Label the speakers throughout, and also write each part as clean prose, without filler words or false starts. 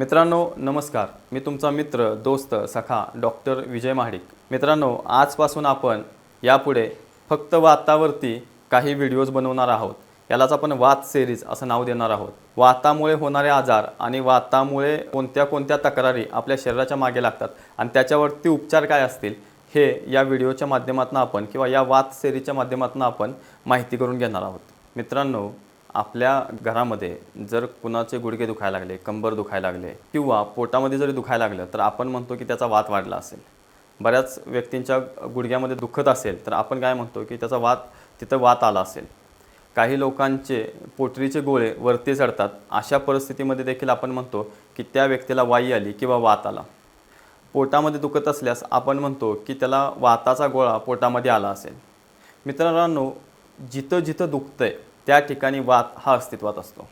Speaker 1: मित्रांनो नमस्कार, मी तुमचा मित्र दोस्त सखा डॉक्टर विजय महाडिक। मित्रांनो, आजपासून आपण यापुढे फक्त वातावरती काही व्हिडिओज बनवणार आहोत। यालाच आपण वात सिरीज असं नाव देणार आहोत। वातामुळे होणारे आजार आणि वातामुळे कोणत्या कोणत्या तक्रारी आपल्या शरीराच्या मागे लागतात आणि त्याच्यावरती उपचार काय असतील हे या व्हिडिओच्या माध्यमातून आपण किंवा या वात सिरीजच्या माध्यमातून आपण माहिती करून घेणार आहोत। मित्रांनो, आपल्या घरामध्ये जर कुणाचे गुडघे दुखायला लागले, कंबर दुखायला लागले किंवा पोटामध्ये जरी दुखायला लागलं तर आपण म्हणतो की त्याचा वात वाढला असेल। बऱ्याच व्यक्तींच्या गुडघ्यामध्ये दुखत असेल तर आपण काय म्हणतो की त्याचा तिथं वात आला असेल। काही लोकांचे पोटरीचे गोळे वरती चढतात, अशा परिस्थितीमध्ये देखील आपण म्हणतो की त्या व्यक्तीला वाई आली किंवा वात आला। पोटामध्ये दुखत असल्यास आपण म्हणतो की त्याला वाताचा गोळा पोटामध्ये आला असेल। मित्रांनो, जिथं जिथं दुखतंय त्या ठिकाणी वात हा अस्तित्वात असतो,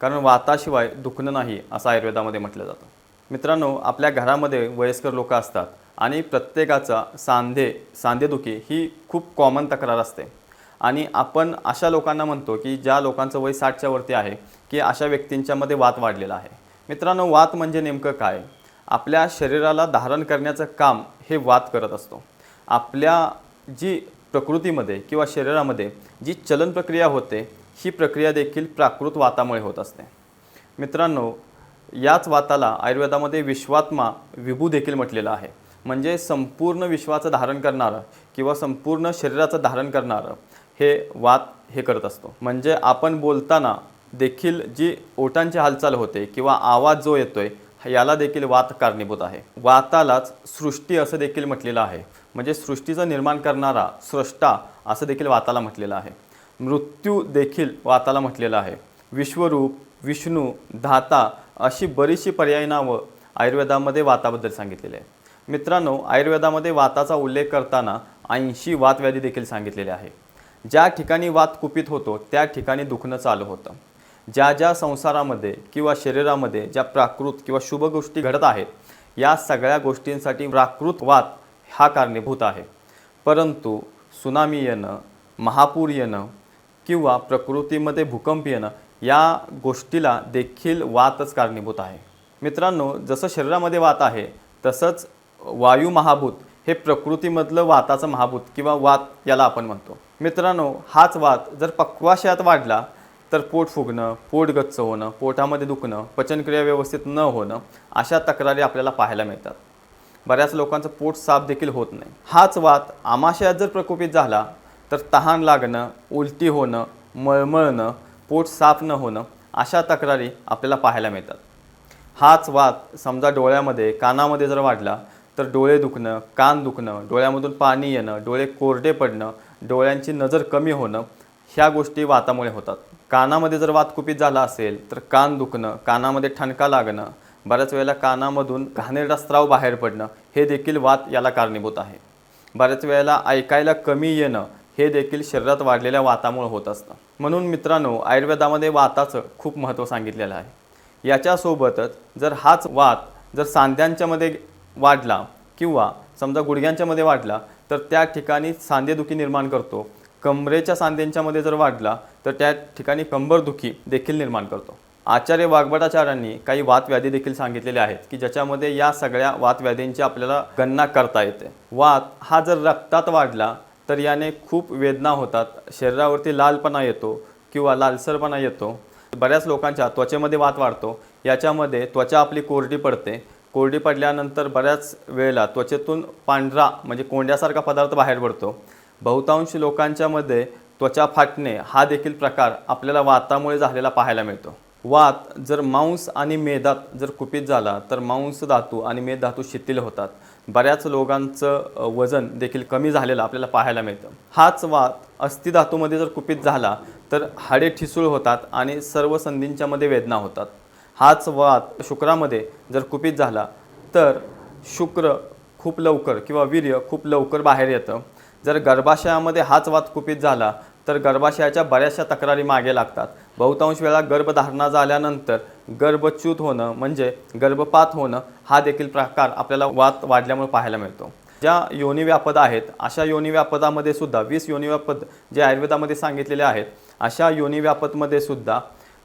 Speaker 1: कारण वाताशिवाय दुखणं नाही असं आयुर्वेदामध्ये म्हटलं जातं। मित्रांनो, आपल्या घरामध्ये वयस्कर लोक असतात आणि प्रत्येकाचा सांधेदुखी ही खूप कॉमन तक्रार असते आणि आपण अशा लोकांना म्हणतो की ज्या लोकांचं वय 60च्या वरती आहे की अशा व्यक्तींच्यामध्ये वात वाढलेला आहे। मित्रांनो, वात म्हणजे नेमकं काय? आपल्या शरीराला धारण करण्याचं काम हे वात करत असतो। आपल्या जी प्रकृतीमध्ये किंवा शरीरामध्ये जी चलन प्रक्रिया होते ही प्रक्रिया देखील प्राकृत वातामुळे होत असते। मित्रांनो, याच वाताला आयुर्वेदामध्ये विश्वात्मा विभू देखील म्हटलेलं आहे, म्हणजे संपूर्ण विश्वाचं धारण करणारं किंवा संपूर्ण शरीराचं धारण करणारं हे वात हे करत असतो। म्हणजे आपण बोलताना देखील जी ओठांची हालचाल होते किंवा आवाज जो येतोय याला देखील वात कारणीभूत आहे। वातालाच सृष्टी असं देखील म्हटलेलं आहे, म्हणजे सृष्टीचं निर्माण करणारा स्रष्टा असं देखील वाताला म्हटलेलं आहे। मृत्यू देखील वाताला म्हटलेलं आहे। विश्वरूप, विष्णू, धाता अशी बरीचशी पर्यायी नावं आयुर्वेदामध्ये वाताबद्दल सांगितलेली आहे। मित्रांनो, आयुर्वेदामध्ये वाताचा उल्लेख करताना 80 वातव्याधी देखील सांगितलेले आहे। ज्या ठिकाणी वात कुपित होतो त्या ठिकाणी दुखणं चालू होतं। ज्या ज्या संसारामध्ये किंवा शरीरामध्ये ज्या प्राकृत किंवा शुभ गोष्टी घडत आहेत या सगळ्या गोष्टींसाठी प्राकृत वात हा कारणीभूत आहे। परंतु सुनामी येणं, महापूर येणं किंवा प्रकृतीमध्ये भूकंप येणं या गोष्टीला देखील वातच कारणीभूत आहे। मित्रांनो, जसं शरीरामध्ये वात आहे तसंच वायू महाभूत हे प्रकृतीमधलं वाताचं महाभूत किंवा वात याला आपण म्हणतो। मित्रांनो, हाच वात जर पक्वाशयात वाढला तर पोट फुगणं, पोट गच्च होणं, पोटामध्ये दुखणं, पचनक्रिया व्यवस्थित न होणं अशा तक्रारी आपल्याला पाहायला मिळतात। बऱ्याच लोकांचं पोट साफ देखील होत नाही। हाच वात आमाशयात जर प्रकोपित झाला तर तहान लागणं, उलटी होणं, मळमळणं, पोट साफ न होणं अशा तक्रारी आपल्याला पाहायला मिळतात। हाच वात समजा डोळ्यामध्ये, कानामध्ये जर वाढला तर डोळे दुखणं, कान दुखणं, डोळ्यामधून पाणी येणं, डोळे कोरडे पडणं, डोळ्यांची नजर कमी होणं ह्या गोष्टी वातामुळे होतात। कानामध्ये जर वात कुपित झाला असेल तर कान दुखणं, कानामध्ये ठणका लागणं, बऱ्याच वेळेला कानामधून घाणेरडा स्राव बाहेर पडणं हे देखील वात याला कारणीभूत आहे। बऱ्याच वेळेला ऐकायला कमी येणं हे देखील शरीरात वाढलेल्या वातामुळे होत असतं। म्हणून मित्रांनो, आयुर्वेदामध्ये वाताचं खूप महत्त्व सांगितलेलं आहे। याच्यासोबतच जर हाच वात जर सांध्यांच्यामध्ये वाढला किंवा समजा गुडघ्यांच्यामध्ये वाढला तर त्या ठिकाणी सांधेदुखी निर्माण करतो। कमरेच्या सांध्यांच्यामध्ये जर वाढला तर त्या ठिकाणी कंबरदुखी देखील निर्माण करतो। आचार्य वाग्भटाचार्यांनी काही वातव्याधी देखील सांगितलेले आहेत की ज्याच्यामध्ये या सगळ्या वातव्याधींची आपल्याला गणना करता येते। वात हा जर रक्तात वाढला तर याने खूप वेदना होतात, शरीरावरती लालपणा येतो किंवा लालसरपणा येतो। बऱ्याच लोकांच्या त्वचेमध्ये वात वाढतो, याच्यामध्ये त्वचा आपली कोरडी पडते। कोरडी पडल्यानंतर बऱ्याच वेळेला त्वचेतून पांढरा म्हणजे कोंड्यासारखा पदार्थ बाहेर पडतो। बहुतांश लोकांच्यामध्ये त्वचा फाटणे हा देखील प्रकार आपल्याला वातामुळे झालेला पाहायला मिळतो। वात जर मांस आणि मेदात जर कुपित झाला तर मांस धातू आणि मेद धातू शिथिल होतात। बऱ्याच लोकांचं वजन देखील कमी झालेलं आपल्याला पाहायला मिळतं। हाच वात अस्थि धातूमध्ये जर कुपित झाला तर हाडे ठिसूळ होतात आणि सर्व संधींच्यामध्ये वेदना होतात। हाच वात शुक्रामध्ये जर कुपित झाला तर शुक्र खूप लवकर किंवा वीर्य खूप लवकर बाहेर येतं। जर गर्भाशयामध्ये हाच वात कुपित झाला तर गर्भाशयाच्या बऱ्याचशा तक्रारी मागे लागतात। बहुतांश वेळा गर्भधारणा झाल्यानंतर गर्भच्युत होणं म्हणजे गर्भपात होणं हा देखील प्रकार आपल्याला वात वाढल्यामुळे पाहायला मिळतो। ज्या योनिव्यापद आहेत अशा योनिव्यापदामध्ये सुद्धा 20 योनिव्यापद जे आयुर्वेदामध्ये सांगितलेले आहेत अशा योनिव्यापदमध्ये सुद्धा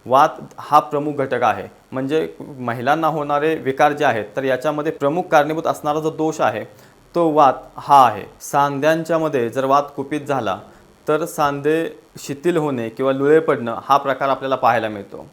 Speaker 1: वात हा प्रमुख घटक आहे. म्हणजे महिलांना होणारे विकार जे आहेत तर याच्यामध्ये प्रमुख कारणीभूत असणारा जो दोष आहे तो वात हा आहे. सांध्यांच्या मध्ये जर वात कुपित झाला तर सांधे शिथिल होणे किंवा लुळे पडणं हा प्रकार आपल्याला पाहायला मिळतो.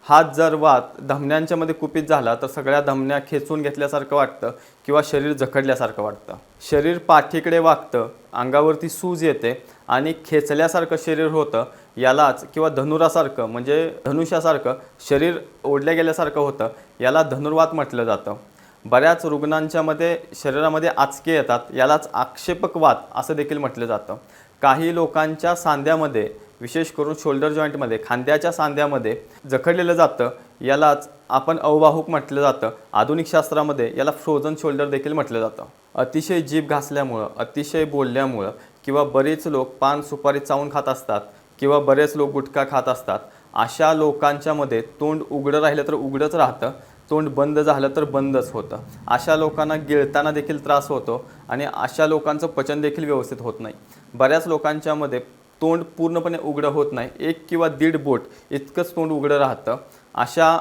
Speaker 1: हात जर वात धमन्यांच्या मध्ये कुपित झाला तर सगळ्या धमन्या खेचून घेतल्यासारखं वाटतं किंवा शरीर जखडल्यासारखं वाटतं. शरीर पाठीकडे वाकतं, अंगावरती सूज येते आणि खेचल्यासारखं शरीर होतं. यालाच किंवा धनुरासारखं म्हणजे धनुष्यासारखं शरीर ओढल्या गेल्यासारखं होतं, याला धनुर्वात म्हटलं जातं. बऱ्याच रुग्णांच्या मध्ये शरीरामध्ये आचके येतात, यालाच आक्षेपक वात असं देखील म्हटलं जातं. काही लोकांच्या सांध्यामध्ये विशेष करून शोल्डर जॉईंटमध्ये खांद्याच्या सांध्यामध्ये जखडलेलं जातं, यालाच आपण अववाहूक म्हटलं जातं. आधुनिक शास्त्रामध्ये याला फ्रोझन शोल्डर देखील म्हटलं जातं. अतिशय जीभ घासल्यामुळं, अतिशय बोलल्यामुळं किंवा बरेच लोक पान सुपारी चावून खात असतात किंवा बरेच लोक गुटखा खात असतात, अशा लोकांच्या मध्ये तोंड उघडं राहिलं तर उघडंच राहतं, तोंड बंद झालं तर बंदच होतं. अशा लोकांना गिळताना देखील त्रास होतो आणि अशा लोकांचं पचन देखील व्यवस्थित होत नाही. बऱ्याच लोकांच्या मध्ये तोंड पूर्णपणे उघडं होत नाही, 1 किंवा 1.5 बोट इतकंच तोंड उघडं राहतं. अशा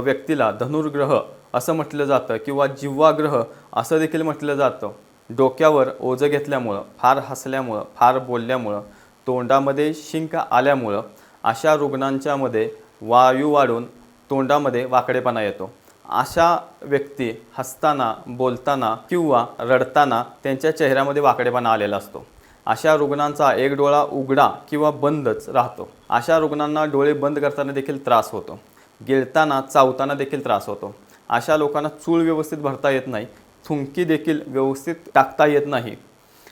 Speaker 1: व्यक्तीला धनुर्ग्रह असं म्हटलं जातं किंवा जिव्हाग्रह असं देखील म्हटलं जातं. डोक्यावर ओझं घेतल्यामुळं, फार हसल्यामुळं, फार बोलल्यामुळं, तोंडामध्ये शिंक आल्यामुळं अशा रुग्णांच्या मध्ये वायू वाढून तोंडामध्ये वाकडेपणा येतो. अशा व्यक्ती हसताना, बोलताना किंवा रडताना त्यांच्या चेहऱ्यामध्ये वाकडेपणा आलेला असतो. अशा रुग्णांचा एक डोळा उघडा किंवा बंदच राहतो. अशा रुग्णांना डोळे बंद करताना देखील त्रास होतो. गिळताना, चावताना देखील त्रास होतो. अशा लोकांना चूळ व्यवस्थित भरता येत नाही, थुंकी देखील व्यवस्थित टाकता येत नाही.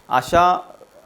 Speaker 1: अशा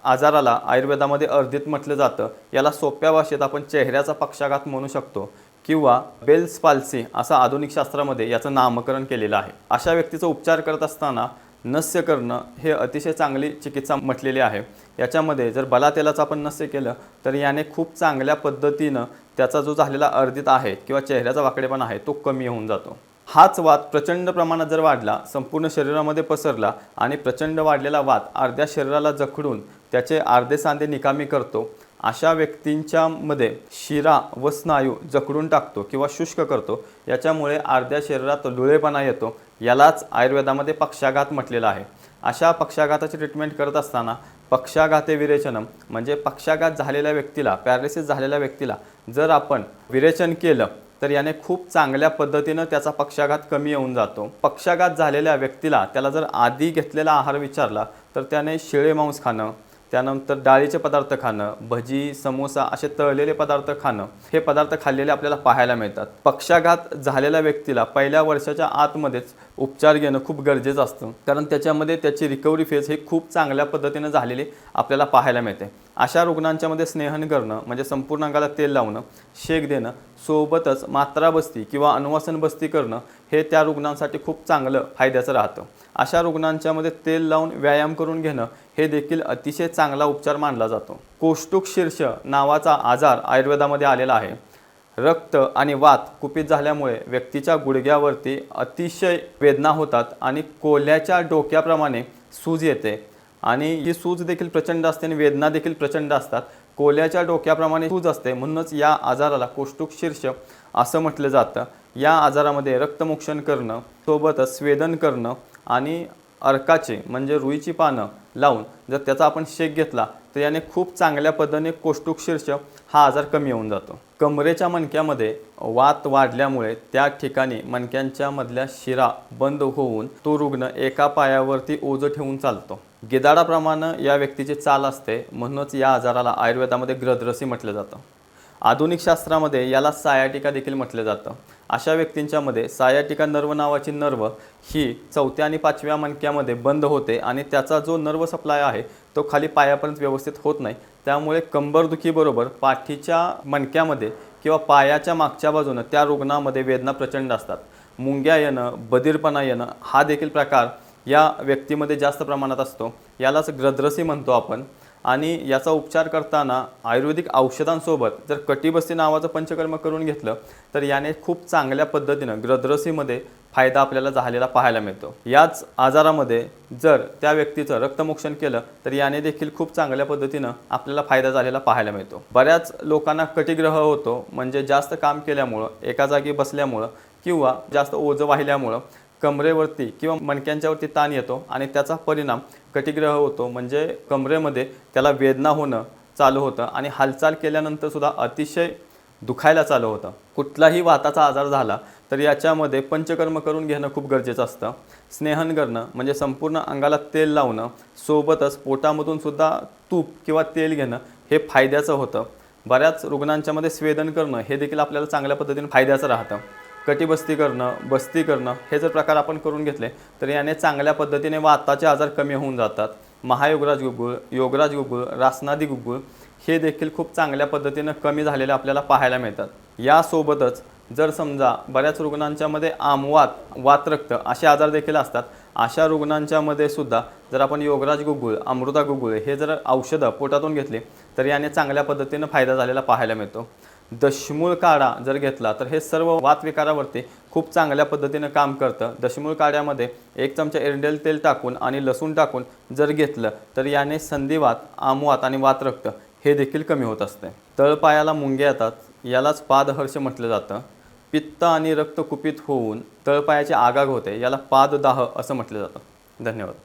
Speaker 1: आजाराला आयुर्वेदामध्ये अर्धित म्हटलं जातं. याला सोप्या भाषेत आपण चेहऱ्याचा पक्षाघात म्हणू शकतो किंवा बेल्स पाल्सी असं आधुनिक शास्त्रामध्ये याचं नामकरण केलेलं आहे. अशा व्यक्तीचा उपचार करत असताना नस्य करणं हे अतिशय चांगली चिकित्सा म्हटलेली आहे. याच्यामध्ये जर बलातेलाचं आपण नस्य केलं तर याने खूप चांगल्या पद्धतीनं त्याचा जो झालेला अर्धित आहे किंवा चेहऱ्याचा वाकडेपणा आहे तो कमी होऊन जातो. हाच वात प्रचंड प्रमाणात जर वाढला, संपूर्ण शरीरामध्ये पसरला आणि प्रचंड वाढलेला वात अर्ध्या शरीराला जखडून त्याचे अर्धे सांधे निकामी करतो, अशा व्यक्तींच्या मध्ये शिरा व स्नायू जखडून टाकतो किंवा शुष्क करतो. याच्यामुळे अर्ध्या शरीरात लुळेपणा येतो. यालाच आयुर्वेदामध्ये पक्षाघात म्हटलेलं आहे. अशा पक्षाघाताची ट्रीटमेंट करत असताना पक्षाघाते विरेचनम म्हणजे पक्षाघात झालेल्या व्यक्तीला, पॅरालिसिस झालेल्या व्यक्तीला जर आपण विरेचन केलं तर याने खूप चांगल्या पद्धतीनं त्याचा पक्षाघात कमी येऊन जातो. पक्षाघात झालेल्या व्यक्तीला त्याला जर आधी घेतलेला आहार विचारला तर त्याने शिळे मांस खाणं, त्यानंतर डाळीचे पदार्थ खाणं, भजी, समोसा असे तळलेले पदार्थ खाणं, हे पदार्थ खाल्लेले आपल्याला पाहायला मिळतात. पक्षाघात झालेल्या व्यक्तीला पहिल्या वर्षाच्या आतमध्येच उपचार घेणं खूप गरजेचं असतं, कारण त्याच्यामध्ये त्याची रिकव्हरी फेज ही खूप चांगल्या पद्धतीनं झालेली आपल्याला पाहायला मिळते. अशा रुग्णांच्या मध्ये स्नेहन करणं म्हणजे संपूर्ण अंगाला तेल लावणं, शेक देणं, सोबतच मात्रा बस्ती किंवा अनुवासन बस्ती करणं हे त्या रुग्णांसाठी खूप चांगलं फायद्याचं राहतं. अशा रुग्णांच्या मध्ये तेल लावून व्यायाम करून घेणं हे देखील अतिशय चांगला उपचार मानला जातो. कोष्टुक शीर्ष नावाचा आजार आयुर्वेदामध्ये आलेला आहे. रक्त आणि वात कुपित झाल्यामुळे व्यक्तीच्या गुडघ्यावरती अतिशय वेदना होतात आणि कोल्ह्याच्या डोक्याप्रमाणे सूज येते आणि ही सूज देखील प्रचंड असते आणि वेदना देखील प्रचंड असतात. कोल्ह्याच्या डोक्याप्रमाणे सूज असते, म्हणूनच या आजाराला कोष्टुक शीर्ष असं म्हटलं जातं. या आजारामध्ये रक्तमोक्षण करणं, सोबतच स्वेदन करणं आणि अर्काचे म्हणजे रुईची पानं लावून जर त्याचा आपण शेक घेतला तर याने खूप चांगल्या पद्धतीने कोष्टुक शीर्ष हा आजार कमी होऊन जातो. कमरेच्या मणक्यामध्ये वात वाढल्यामुळे त्या ठिकाणी मणक्यांच्या मधल्या शिरा बंद होऊन तो रुग्ण एका पायावरती ओझं ठेवून चालतो. गिधाडाप्रमाणे या व्यक्तीची चाल असते, म्हणूनच या आजाराला आयुर्वेदामध्ये ग्रदरसी म्हटलं जातं. आधुनिक शास्त्रामध्ये याला सायाटिका देखील म्हटलं जातं. अशा व्यक्तींच्या मध्ये सायाटिका नर्व नावाची नर्व ही 4थ्या आणि 5व्या मणक्यामध्ये बंद होते आणि त्याचा जो नर्व सप्लाय आहे तो खाली पायापर्यंत व्यवस्थित होत नाही. त्यामुळे कंबरदुखीबरोबर पाठीच्या मणक्यामध्ये किंवा पायाच्या मागच्या बाजूनं त्या रुग्णामध्ये वेदना प्रचंड असतात. मुंग्या येणं, बधीरपणा येणं हा देखील प्रकार या व्यक्तीमध्ये जास्त प्रमाणात असतो. यालाच ग्रदरसी म्हणतो आपण. आणि याचा उपचार करताना आयुर्वेदिक औषधांसोबत जर कटिबस्ती नावाचं पंचकर्म करून घेतलं तर याने खूप चांगल्या पद्धतीनं ग्रद्रसीमध्ये फायदा आपल्याला झालेला पाहायला मिळतो। याच आजारामध्ये जर त्या व्यक्तीचं रक्तमोक्षण केलं तर याने देखील खूप चांगल्या पद्धतीनं आपल्याला फायदा झालेला पाहायला मिळतो। बऱ्याच लोकांना कटिग्रह होतो, म्हणजे जास्त काम केल्यामुळं, एका जागी बसल्यामुळं किंवा जास्त ओझं वाहिल्यामुळं कमरेवरती किंवा मणक्यांच्यावरती ताण येतो आणि त्याचा परिणाम कटिग्रह होतो, म्हणजे कमरेमध्ये त्याला वेदना होणं चालू होतं आणि हालचाल केल्यानंतर सुद्धा अतिशय दुखायला चालू होतं। कुठलाही वाताचा आजार झाला तर याच्यामध्ये पंचकर्म करून घेणं खूप गरजेचं असतं। स्नेहन करणं म्हणजे संपूर्ण अंगाला तेल लावणं, सोबतच पोटामधून सुद्धा तूप किंवा तेल घेणं हे फायद्याचं होतं। बऱ्याच रुग्णांच्यामध्ये स्वेदन करणं हे देखील आपल्याला चांगल्या पद्धतीने फायद्याचं राहतं। कटिबस्ती करणं, बस्ती करणं हे जर प्रकार आपण करून घेतले तर याने चांगल्या पद्धतीने वाताचे आजार कमी होऊन जातात। महायोगराज गुगुळ, योगराज गुगुळ, रासनादी गुगुळ हे देखील खूप चांगल्या पद्धतीनं कमी झालेले आपल्याला पाहायला मिळतात। यासोबतच जर समजा बऱ्याच रुग्णांच्यामध्ये आमवात, वातरक्त असे आजार देखील असतात, अशा रुग्णांच्यामध्ये सुद्धा जर आपण योगराज गुगुळ, अमृता गुगुळ हे जर औषधं पोटातून घेतली तर याने चांगल्या पद्धतीनं फायदा झालेला पाहायला मिळतो। दशमूळ काढा जर घेतला तर हे सर्व वातविकारावरती खूप चांगल्या पद्धतीनं काम करतं। दशमूळ काढ्यामध्ये 1 चमचा एरंडेल तेल टाकून आणि लसूण टाकून जर घेतलं तर याने संधिवात, आमवात आणि वातरक्त हे देखील कमी होत असते। तळपायाला मुंग्या येतात, यालाच पादहर्ष म्हटलं जातं। पित्त आणि रक्त कुपित होऊन तळपायाची आगाग होते, याला पाददाह असं म्हटलं जातं। धन्यवाद।